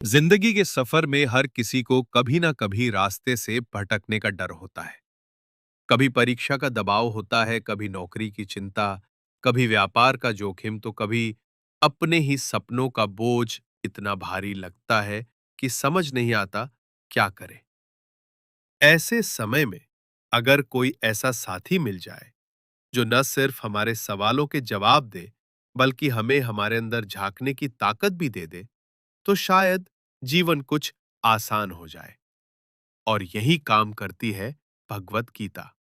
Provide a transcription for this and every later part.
जिंदगी के सफर में हर किसी को कभी ना कभी रास्ते से भटकने का डर होता है। कभी परीक्षा का दबाव होता है, कभी नौकरी की चिंता, कभी व्यापार का जोखिम, तो कभी अपने ही सपनों का बोझ इतना भारी लगता है कि समझ नहीं आता क्या करें। ऐसे समय में अगर कोई ऐसा साथी मिल जाए जो न सिर्फ हमारे सवालों के जवाब दे, बल्कि हमें हमारे अंदर झांकने की ताकत भी दे दे, तो शायद जीवन कुछ आसान हो जाए। और यही काम करती है भगवत गीता।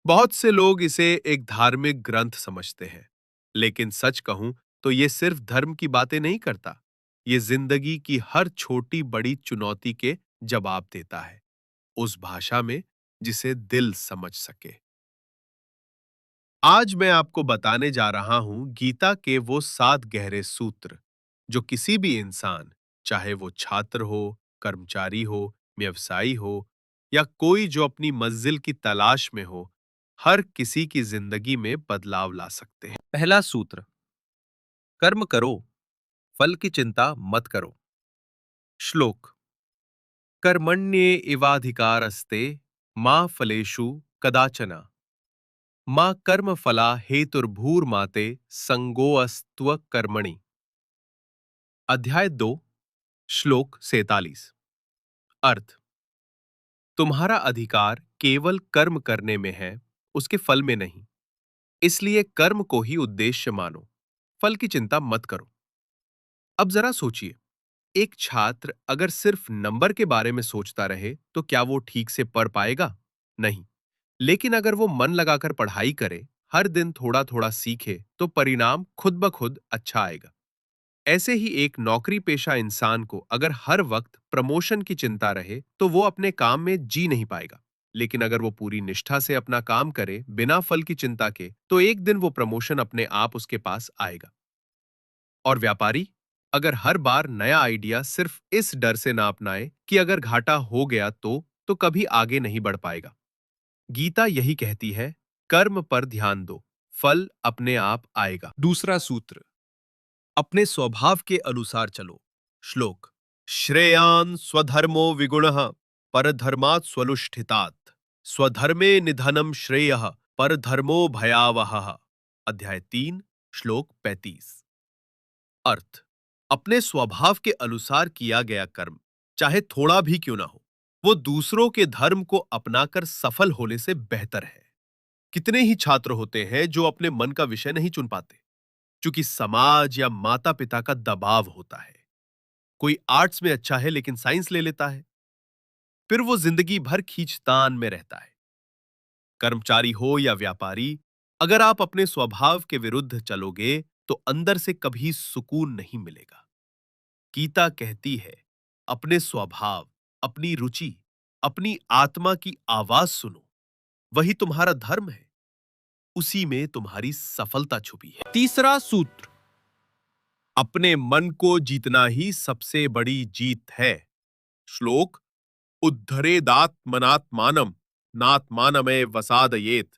बहुत से लोग इसे एक धार्मिक ग्रंथ समझते हैं, लेकिन सच कहूं तो ये सिर्फ धर्म की बातें नहीं करता। ये जिंदगी की हर छोटी बड़ी चुनौती के जवाब देता है, उस भाषा में जिसे दिल समझ सके। आज मैं आपको बताने जा रहा हूं गीता के वो 7 गहरे सूत्र जो किसी भी इंसान, चाहे वो छात्र हो, कर्मचारी हो, व्यवसायी हो या कोई जो अपनी मंजिल की तलाश में हो, हर किसी की जिंदगी में बदलाव ला सकते हैं। पहला सूत्र। कर्म करो, फल की चिंता मत करो। श्लोक। कर्मण्येवाधिकारस्ते मा फलेषु कदाचन मा कर्म फला हेतुर्भूर्माते संगोऽस्त्व कर्मणि। अध्याय 2, श्लोक 47। अर्थ। तुम्हारा अधिकार केवल कर्म करने में है, उसके फल में नहीं। इसलिए कर्म को ही उद्देश्य मानो, फल की चिंता मत करो। अब जरा सोचिए, एक छात्र अगर सिर्फ नंबर के बारे में सोचता रहे तो क्या वो ठीक से पढ़ पाएगा? नहीं। लेकिन अगर वो मन लगाकर पढ़ाई करे, हर दिन थोड़ा थोड़ा सीखे, तो परिणाम खुद ब खुद अच्छा आएगा। ऐसे ही एक नौकरी पेशा इंसान को अगर हर वक्त प्रमोशन की चिंता रहे तो वो अपने काम में जी नहीं पाएगा। लेकिन अगर वो पूरी निष्ठा से अपना काम करे बिना फल की चिंता के, तो एक दिन वो प्रमोशन अपने आप उसके पास आएगा। और व्यापारी अगर हर बार नया आइडिया सिर्फ इस डर से ना अपनाए कि अगर घाटा हो गया तो कभी आगे नहीं बढ़ पाएगा। गीता यही कहती है, कर्म पर ध्यान दो, फल अपने आप आएगा। दूसरा सूत्र। अपने स्वभाव के अनुसार चलो। श्लोक। श्रेयान् स्वधर्मो विगुणः परधर्मात् स्वनुष्ठितात् स्वधर्मे निधनम श्रेयः परधर्मो भयावहः। अध्याय 3, श्लोक 35। अर्थ। अपने स्वभाव के अनुसार किया गया कर्म, चाहे थोड़ा भी क्यों ना हो, वो दूसरों के धर्म को अपनाकर सफल होने से बेहतर है। कितने ही छात्र होते हैं जो अपने मन का विषय नहीं चुन पाते, क्योंकि समाज या माता पिता का दबाव होता है। कोई आर्ट्स में अच्छा है लेकिन साइंस ले लेता है, फिर वो जिंदगी भर खींचतान में रहता है। कर्मचारी हो या व्यापारी, अगर आप अपने स्वभाव के विरुद्ध चलोगे तो अंदर से कभी सुकून नहीं मिलेगा। गीता कहती है, अपने स्वभाव, अपनी रुचि, अपनी आत्मा की आवाज सुनो, वही तुम्हारा धर्म है। उसी में तुम्हारी सफलता छुपी है। तीसरा सूत्र। अपने मन को जीतना ही सबसे बड़ी जीत है। श्लोक। उद्धरेदात्मनात्मानम नात्मानमेव वसादयेत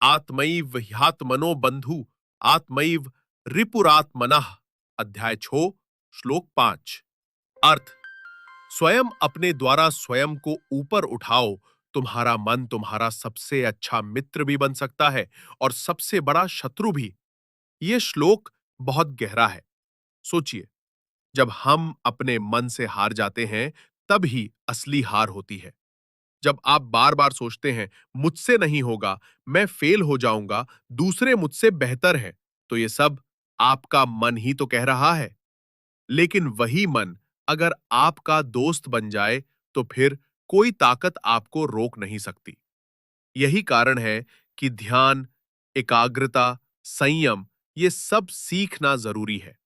आत्मैव ह्यात्मनो बंधु आत्मैव रिपुरात्मनः। अध्याय 6, श्लोक 5। अर्थ। स्वयं अपने द्वारा स्वयं को ऊपर उठाओ, तुम्हारा मन तुम्हारा सबसे अच्छा मित्र भी बन सकता है और सबसे बड़ा शत्रु भी। यह श्लोक बहुत गहरा है। सोचिए, जब हम अपने मन से हार जाते हैं, तब ही असली हार होती है। जब आप बार बार सोचते हैं, मुझसे नहीं होगा, मैं फेल हो जाऊंगा, दूसरे मुझसे बेहतर हैं, तो ये सब आपका मन ही तो कह रहा है। लेकिन वही मन अगर आपका दोस्त बन जाए, तो फिर कोई ताकत आपको रोक नहीं सकती। यही कारण है कि ध्यान, एकाग्रता, संयम, ये सब सीखना जरूरी है।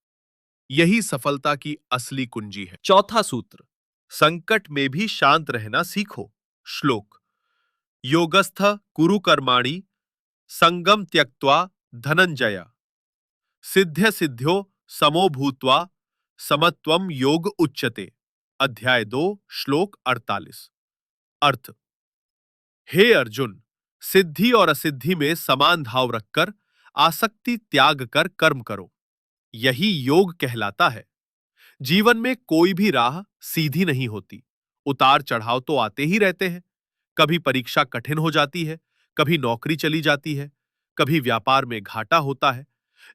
यही सफलता की असली कुंजी है। चौथा सूत्र। संकट में भी शांत रहना सीखो। श्लोक। योगस्थ कुरु कर्माणि संगम त्यक्त्वा धनंजय सिद्ध्य सिद्ध्यो समो भूत्वा समत्वम योग उच्यते। अध्याय 2, श्लोक 48। अर्थ। हे अर्जुन, सिद्धि और असिद्धि में समान भाव रखकर आसक्ति त्याग कर कर्म करो, यही योग कहलाता है। जीवन में कोई भी राह सीधी नहीं होती। उतार चढ़ाव तो आते ही रहते हैं। कभी परीक्षा कठिन हो जाती है, कभी नौकरी चली जाती है, कभी व्यापार में घाटा होता है।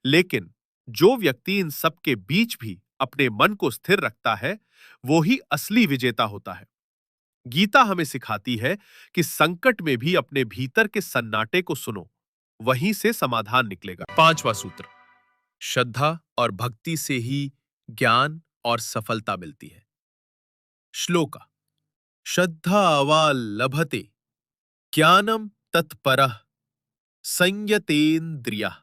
लेकिन जो व्यक्ति इन सब के बीच भी अपने मन को स्थिर रखता है, वो ही असली विजेता होता है। गीता हमें सिखाती है कि संकट में भी अपने भीतर के सन्नाटे को सुनो, वहीं से समाधान निकलेगा। पांचवा सूत्र, श्रद्धा और भक्ति से ही ज्ञान और सफलता मिलती है। श्लोका, श्रद्धावा लभते ज्ञानम तत्परः संयतेन्द्रियः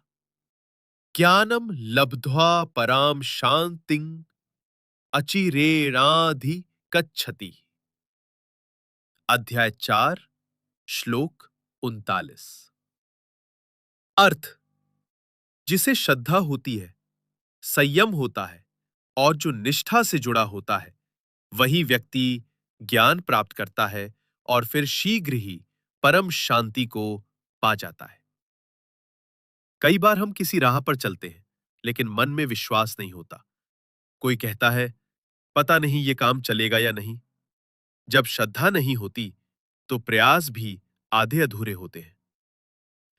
ज्ञानम लब्ध्वा पराम शांतिं अचिरेणाधिगच्छति। अध्याय 4, श्लोक 39। अर्थ, जिसे श्रद्धा होती है, संयम होता है और जो निष्ठा से जुड़ा होता है, वही व्यक्ति ज्ञान प्राप्त करता है और फिर शीघ्र ही परम शांति को पा जाता है। कई बार हम किसी राह पर चलते हैं, लेकिन मन में विश्वास नहीं होता। कोई कहता है, पता नहीं ये काम चलेगा या नहीं। जब श्रद्धा नहीं होती, तो प्रयास भी आधे अधूरे होते हैं।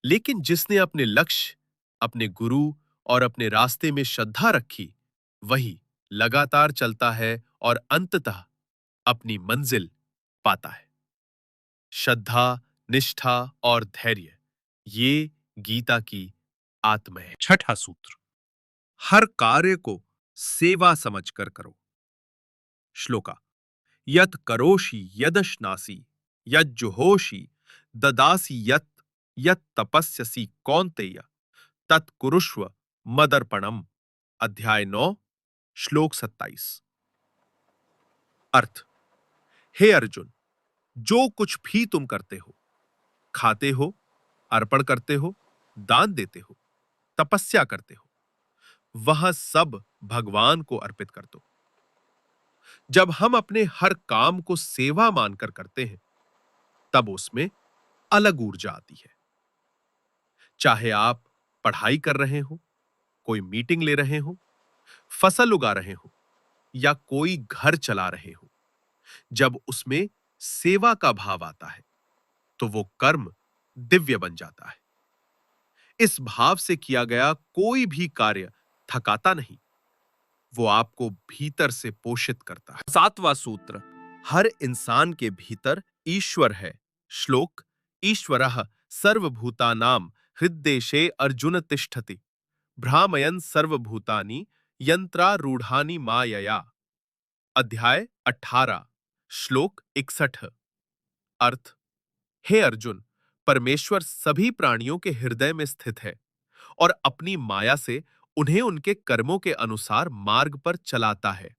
लेकिन जिसने अपने लक्ष्य, अपने गुरु और अपने रास्ते में श्रद्धा रखी, वही लगातार चलता है और अंततः अपनी मंजिल पाता है। श्रद्धा, निष्ठा और धैर्य, ये गीता की आत्मा है। छठा सूत्र, हर कार्य को सेवा समझकर करो। श्लोका, यत करोषि यदश्नासि यज्जुहोषि ददासि यत तपस्यसि कौन्तेय तत् कुरुष्व मदर्पणम। अध्याय 9, श्लोक 27। अर्थ, हे अर्जुन, जो कुछ भी तुम करते हो, खाते हो, अर्पण करते हो, दान देते हो, तपस्या करते हो, वह सब भगवान को अर्पित कर दो। जब हम अपने हर काम को सेवा मानकर करते हैं, तब उसमें अलग ऊर्जा आती है। चाहे आप पढ़ाई कर रहे हो, कोई मीटिंग ले रहे हो, फसल उगा रहे हो या कोई घर चला रहे हो, जब उसमें सेवा का भाव आता है, तो वो कर्म दिव्य बन जाता है। इस भाव से किया गया कोई भी कार्य थकाता नहीं, वो आपको भीतर से पोषित करता है। सातवां सूत्र, हर इंसान के भीतर ईश्वर है। श्लोक, ईश्वरः सर्वभूतानां हृद्देशे अर्जुन तिष्ठति भ्रामयन् सर्वभूतानि यंत्रारूढ़ानि मायया। अध्याय 18, श्लोक 61। अर्थ, हे अर्जुन, परमेश्वर सभी प्राणियों के हृदय में स्थित है और अपनी माया से उन्हें उनके कर्मों के अनुसार मार्ग पर चलाता है।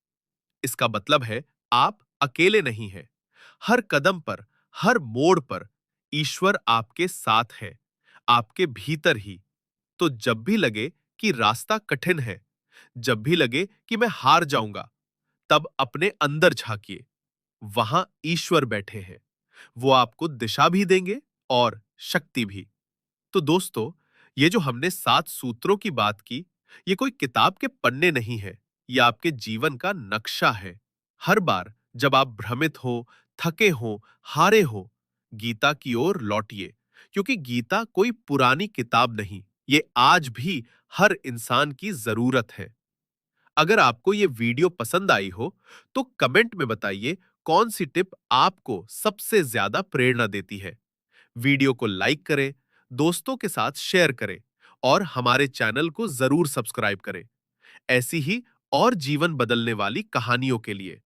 इसका मतलब है, आप अकेले नहीं हैं। हर कदम पर, हर मोड़ पर ईश्वर आपके साथ है, आपके भीतर ही। तो जब भी लगे कि रास्ता कठिन है, जब भी लगे कि मैं हार जाऊंगा, तब अपने अंदर झांकिए। वहां ईश्वर बैठे हैं। वो आपको दिशा भी देंगे और शक्ति भी। तो दोस्तों, ये जो हमने 7 सूत्रों की बात की, ये कोई किताब के पन्ने नहीं है, ये आपके जीवन का नक्शा है। हर बार जब आप भ्रमित हो, थके हो, हारे हो, गीता की ओर लौटिए, क्योंकि गीता कोई पुरानी किताब नहीं, ये आज भी हर इंसान की जरूरत है। अगर आपको ये वीडियो पसंद आई हो, तो कमेंट में बताइए कौन सी टिप आपको सबसे ज्यादा प्रेरणा देती है। वीडियो को लाइक करें, दोस्तों के साथ शेयर करें और हमारे चैनल को जरूर सब्सक्राइब करें, ऐसी ही और जीवन बदलने वाली कहानियों के लिए।